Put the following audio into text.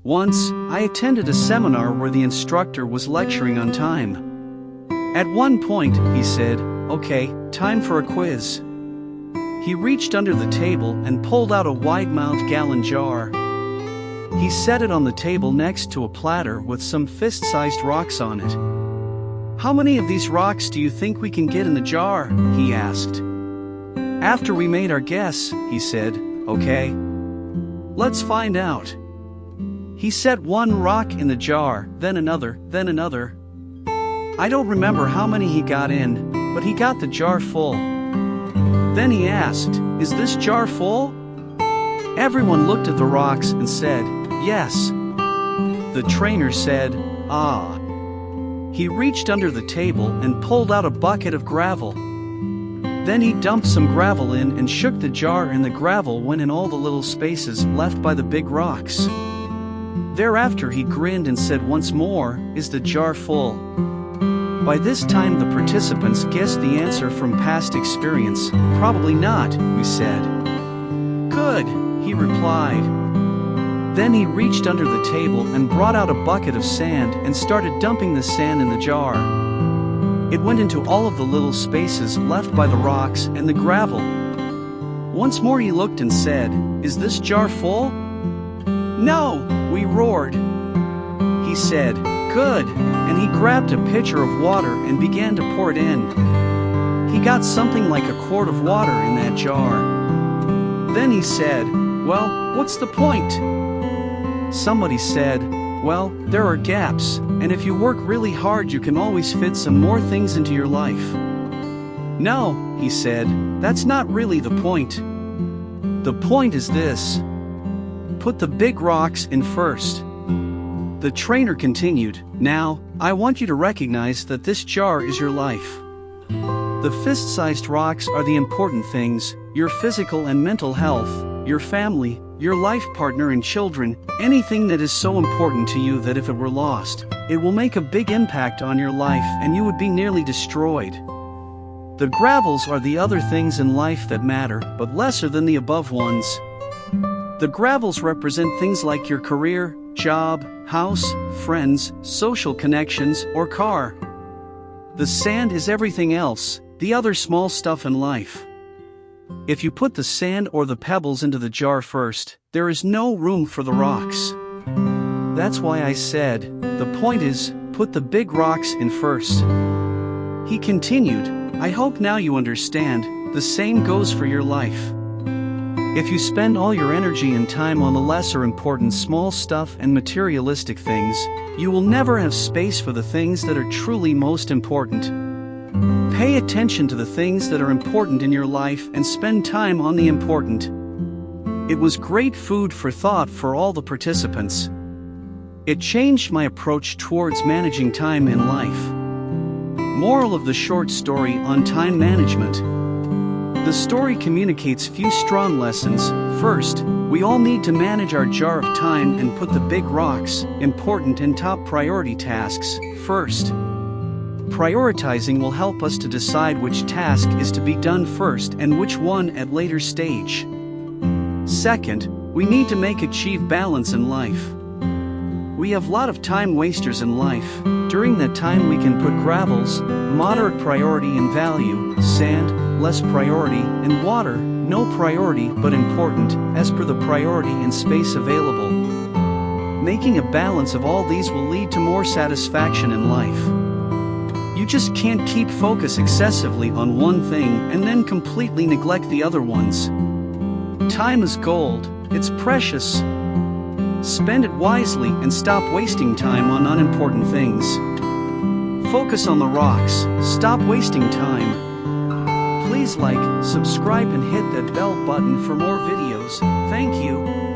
Once, I attended a seminar where the instructor was lecturing on time. At one point, he said, "Okay, time for a quiz." He reached under the table and pulled out a wide-mouthed gallon jar. He set it on the table next to a platter with some fist-sized rocks on it. "How many of these rocks do you think we can get in the jar?" he asked. After we made our guess, he said, "Okay, let's find out." He set one rock in the jar, then another, then another. I don't remember how many he got in, but he got the jar full. Then he asked, "Is this jar full?" Everyone looked at the rocks and said, "Yes." The trainer said, "Ah." He reached under the table and pulled out a bucket of gravel. Then he dumped some gravel in and shook the jar, and the gravel went in all the little spaces left by the big rocks. Thereafter he grinned and said once more, "Is the jar full?" By this time the participants guessed the answer from past experience. "Probably not," we said. "Good," he replied. Then he reached under the table and brought out a bucket of sand and started dumping the sand in the jar. It went into all of the little spaces left by the rocks and the gravel. Once more he looked and said, "Is this jar full?" "No," we roared. He said, "Good," and he grabbed a pitcher of water and began to pour it in. He got something like a quart of water in that jar. Then he said, "Well, what's the point?" Somebody said, "Well, there are gaps, and if you work really hard you can always fit some more things into your life." "No," he said, "that's not really the point. The point is this. Put the big rocks in first." The trainer continued, "Now, I want you to recognize that this jar is your life. The fist-sized rocks are the important things, your physical and mental health, your family, your life partner and children, anything that is so important to you that if it were lost, it will make a big impact on your life and you would be nearly destroyed. The gravels are the other things in life that matter, but lesser than the above ones. The gravels represent things like your career, job, house, friends, social connections, or car. The sand is everything else, the other small stuff in life. If you put the sand or the pebbles into the jar first, there is no room for the rocks. That's why I said, the point is, put the big rocks in first." He continued, "I hope now you understand, the same goes for your life. If you spend all your energy and time on the lesser important small stuff and materialistic things, you will never have space for the things that are truly most important. Pay attention to the things that are important in your life and spend time on the important." It was great food for thought for all the participants. It changed my approach towards managing time in life. Moral of the short story on time management. The story communicates few strong lessons. First, we all need to manage our jar of time and put the big rocks, important and top priority tasks, first. Prioritizing will help us to decide which task is to be done first and which one at later stage. Second, we need to achieve balance in life. We have a lot of time wasters in life. During that time we can put gravels, moderate priority and value, sand, less priority, and water, no priority but important, as per the priority and space available. Making a balance of all these will lead to more satisfaction in life. You just can't keep focus excessively on one thing and then completely neglect the other ones. Time is gold, it's precious. Spend it wisely and stop wasting time on unimportant things. Focus on the rocks, stop wasting time. Please like, subscribe and hit that bell button for more videos. Thank you.